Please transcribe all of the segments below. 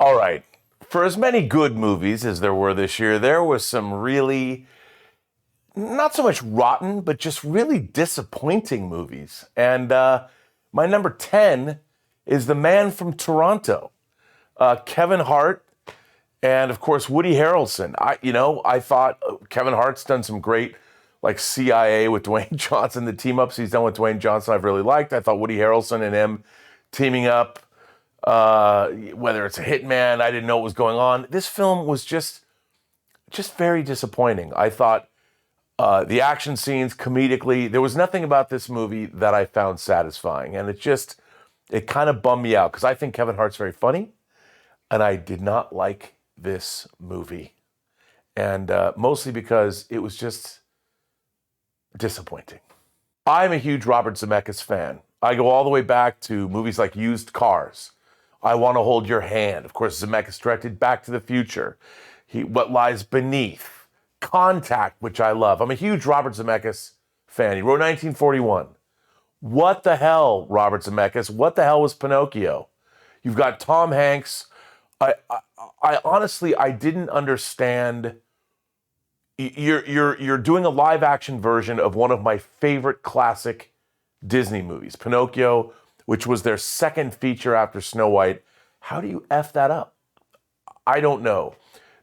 All right. For as many good movies as there were this year, there was some really, not so much rotten, but just really disappointing movies. And my number 10 is The Man from Toronto. Kevin Hart and, of course, Woody Harrelson. I thought Kevin Hart's done some great, like CIA with Dwayne Johnson, the team-ups he's done with Dwayne Johnson I've really liked. I thought Woody Harrelson and him teaming up, whether it's a hitman, I didn't know what was going on. This film was just very disappointing. I thought the action scenes, comedically, there was nothing about this movie that I found satisfying. And it kind of bummed me out because I think Kevin Hart's very funny, and I did not like this movie. And mostly because it was just disappointing. I'm a huge Robert Zemeckis fan. I go all the way back to movies like Used Cars, I Want to Hold Your Hand. Of course, Zemeckis directed Back to the Future, What Lies Beneath, Contact, which I love. I'm a huge Robert Zemeckis fan. He wrote 1941. What the hell, Robert Zemeckis? What the hell was Pinocchio? You've got Tom Hanks. I honestly, I didn't understand. You're doing a live action version of one of my favorite classic Disney movies, Pinocchio, which was their second feature after Snow White. How do you F that up? I don't know.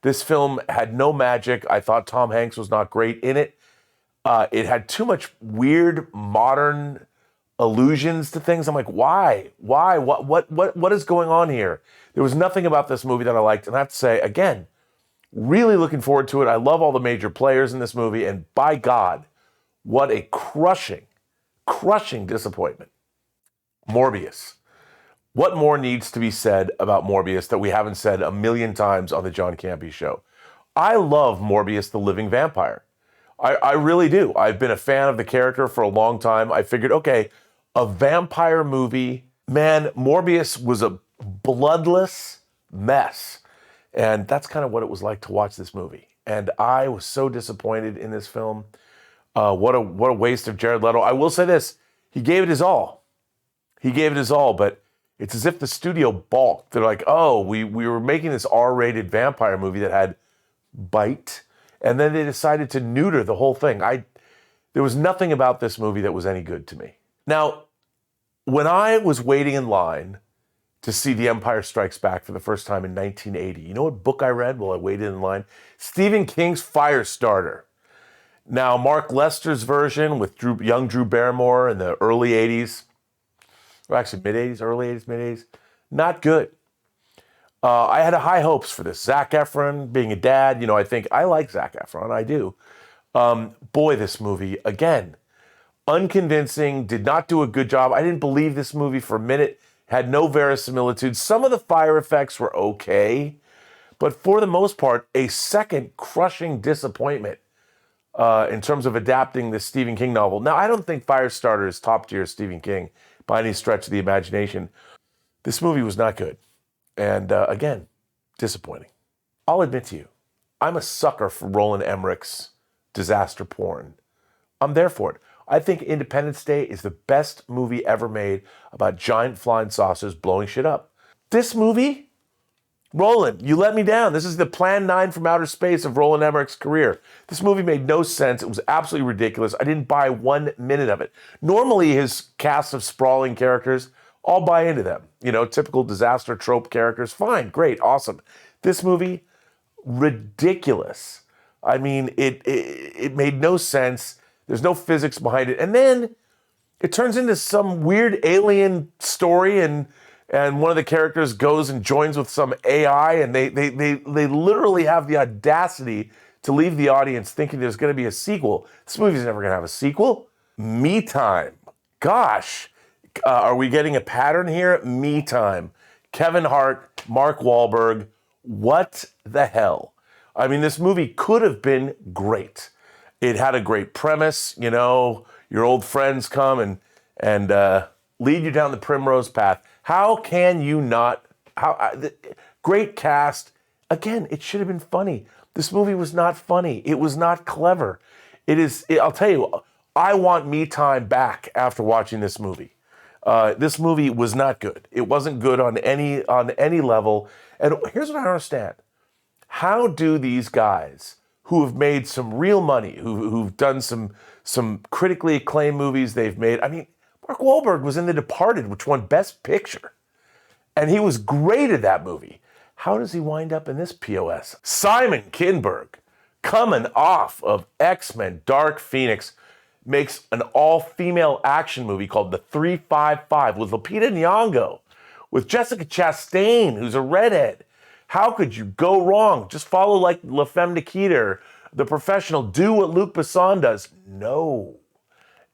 This film had no magic. I thought Tom Hanks was not great in it. It had too much weird modern allusions to things. I'm like, why? What is going on here? There was nothing about this movie that I liked. And I have to say, again, really looking forward to it. I love all the major players in this movie. And by God, what a crushing disappointment. Morbius. What more needs to be said about Morbius that we haven't said a million times on the John Campea Show? I love Morbius the Living Vampire. I really do. I've been a fan of the character for a long time. I figured, okay, a vampire movie. Man, Morbius was a bloodless mess. And that's kind of what it was like to watch this movie. And I was so disappointed in this film. What a waste of Jared Leto. I will say this, he gave it his all. But it's as if the studio balked. They're like, oh, we were making this R-rated vampire movie that had bite, and then they decided to neuter the whole thing. There was nothing about this movie that was any good to me. Now, when I was waiting in line to see The Empire Strikes Back for the first time in 1980, you know what book I read while I waited in line? Stephen King's Firestarter. Now, Mark Lester's version with young Drew Barrymore in the early 80s, or actually mid-80s, early 80s, mid-80s, not good. I had high hopes for this. Zac Efron being a dad, I think I like Zac Efron, I do. Boy, this movie, again, unconvincing, did not do a good job. I didn't believe this movie for a minute, had no verisimilitude. Some of the fire effects were okay, but for the most part, a second crushing disappointment in terms of adapting this Stephen King novel. Now, I don't think Firestarter is top tier Stephen King by any stretch of the imagination. This movie was not good. And again, disappointing. I'll admit to you, I'm a sucker for Roland Emmerich's disaster porn. I'm there for it. I think Independence Day is the best movie ever made about giant flying saucers blowing shit up. This movie, Roland, you let me down. This is the Plan 9 from outer space of Roland Emmerich's career. This movie made no sense. It was absolutely ridiculous. I didn't buy 1 minute of it. Normally, his cast of sprawling characters, I'll buy into them. Typical disaster trope characters. Fine, great, awesome. This movie, ridiculous. I mean, it made no sense. There's no physics behind it. And then it turns into some weird alien story, and one of the characters goes and joins with some AI, and they literally have the audacity to leave the audience thinking there's going to be a sequel. This movie's never going to have a sequel. Me Time. Gosh, are we getting a pattern here? Me Time. Kevin Hart, Mark Wahlberg. What the hell? I mean, this movie could have been great. It had a great premise. Your old friends come and lead you down the primrose path. How can you not? Great cast. Again, it should have been funny. This movie was not funny. It was not clever. I'll tell you, I want Me Time back after watching this movie. This movie was not good. It wasn't good on any level. And here's what I don't understand. How do these guys who have made some real money, who've done some critically acclaimed movies they've made, I mean, Mark Wahlberg was in The Departed, which won Best Picture. And he was great at that movie. How does he wind up in this POS? Simon Kinberg, coming off of X-Men Dark Phoenix, makes an all-female action movie called The 355 with Lupita Nyong'o, with Jessica Chastain, who's a redhead. How could you go wrong? Just follow like La Femme Nikita, The Professional, do what Luc Besson does. No,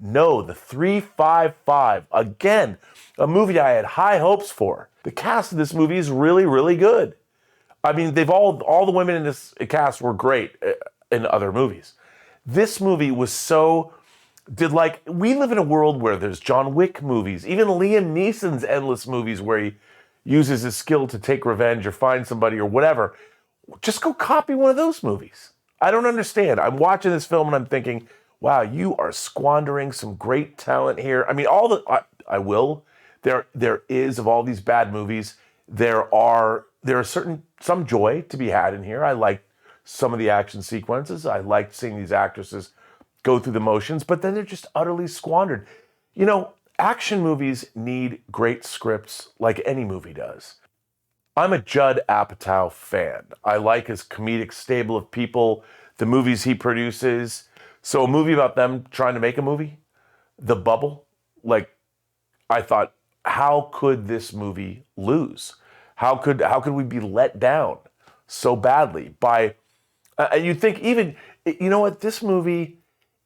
The 355. Again, a movie I had high hopes for. The cast of this movie is really, really good. I mean, all the women in this cast were great in other movies. This movie was we live in a world where there's John Wick movies, even Liam Neeson's endless movies where he uses his skill to take revenge or find somebody or whatever. Just go copy one of those movies. I don't understand. I'm watching this film and I'm thinking, wow, you are squandering some great talent here. I mean, I will. There is, of all these bad movies, there are some joy to be had in here. I like some of the action sequences. I liked seeing these actresses go through the motions, but then they're just utterly squandered. You know, action movies need great scripts like any movie does. I'm a Judd Apatow fan. I like his comedic stable of people, the movies he produces. So a movie about them trying to make a movie, The Bubble, I thought, how could this movie lose? How could we be let down so badly by, you'd think even, you know what, this movie,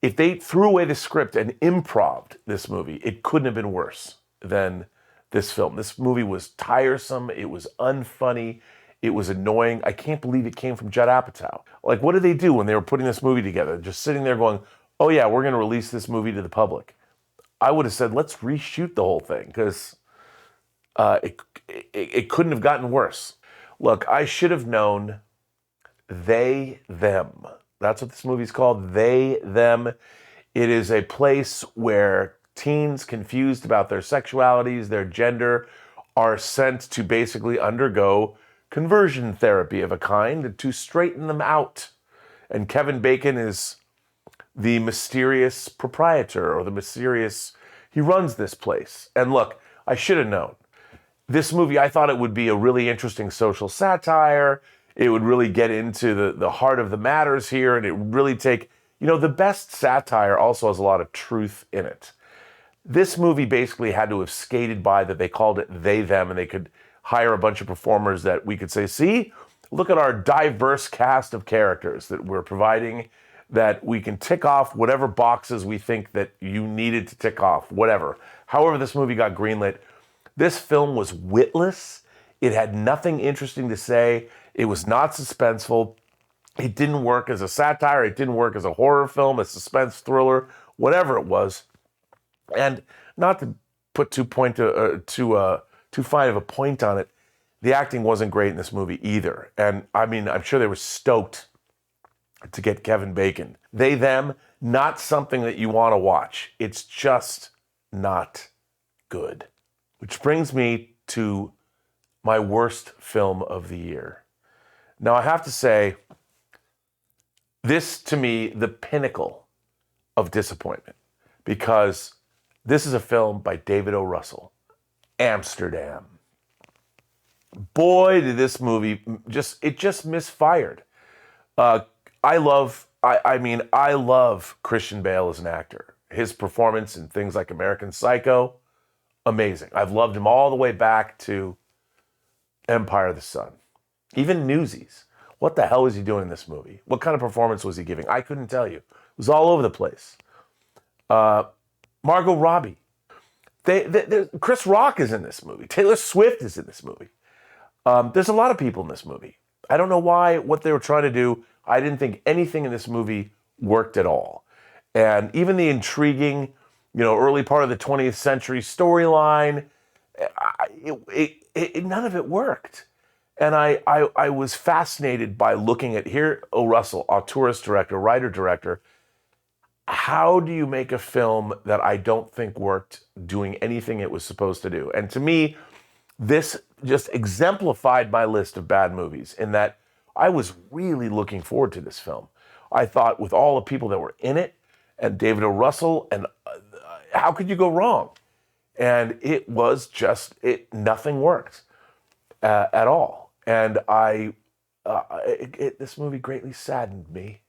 if they threw away the script and improv'd this movie, it couldn't have been worse than this film. This movie was tiresome. It was unfunny. It was annoying. I can't believe it came from Judd Apatow. Like, what did they do when they were putting this movie together? Just sitting there going, oh yeah, we're going to release this movie to the public. I would have said, let's reshoot the whole thing because it couldn't have gotten worse. Look, I should have known They, Them. That's what this movie's called, They, Them. It is a place where teens confused about their sexualities, their gender, are sent to basically undergo conversion therapy of a kind to straighten them out. And Kevin Bacon is the mysterious proprietor he runs this place. And look, I should have known. This movie, I thought it would be a really interesting social satire. It would really get into the heart of the matters here, and it would really take, the best satire also has a lot of truth in it. This movie basically had to have skated by that they called it They, Them, and they could hire a bunch of performers that we could say, see, look at our diverse cast of characters that we're providing, that we can tick off whatever boxes we think that you needed to tick off, whatever. However this movie got greenlit, this film was witless. It had nothing interesting to say. It was not suspenseful. It didn't work as a satire. It didn't work as a horror film, a suspense thriller, whatever it was. And not to put too fine of a point on it, the acting wasn't great in this movie either. And I mean, I'm sure they were stoked to get Kevin Bacon. They, Them, not something that you want to watch. It's just not good. Which brings me to my worst film of the year. Now, I have to say, this to me, the pinnacle of disappointment, because this is a film by David O. Russell, Amsterdam. Boy, did this movie just misfired. I love Christian Bale as an actor. His performance in things like American Psycho, amazing. I've loved him all the way back to Empire of the Sun. Even Newsies. What the hell was he doing in this movie? What kind of performance was he giving? I couldn't tell you. It was all over the place. Margot Robbie. Chris Rock is in this movie. Taylor Swift is in this movie. There's a lot of people in this movie. I don't know what they were trying to do. I didn't think anything in this movie worked at all. And even the intriguing, early part of the 20th century storyline, none of it worked. And I was fascinated by looking at here, O. Russell, auteurist director, writer-director. how do you make a film that I don't think worked doing anything it was supposed to do? And to me, this just exemplified my list of bad movies in that I was really looking forward to this film. I thought with all the people that were in it and David O. Russell, and how could you go wrong? And it was just, nothing worked at all. And this movie greatly saddened me.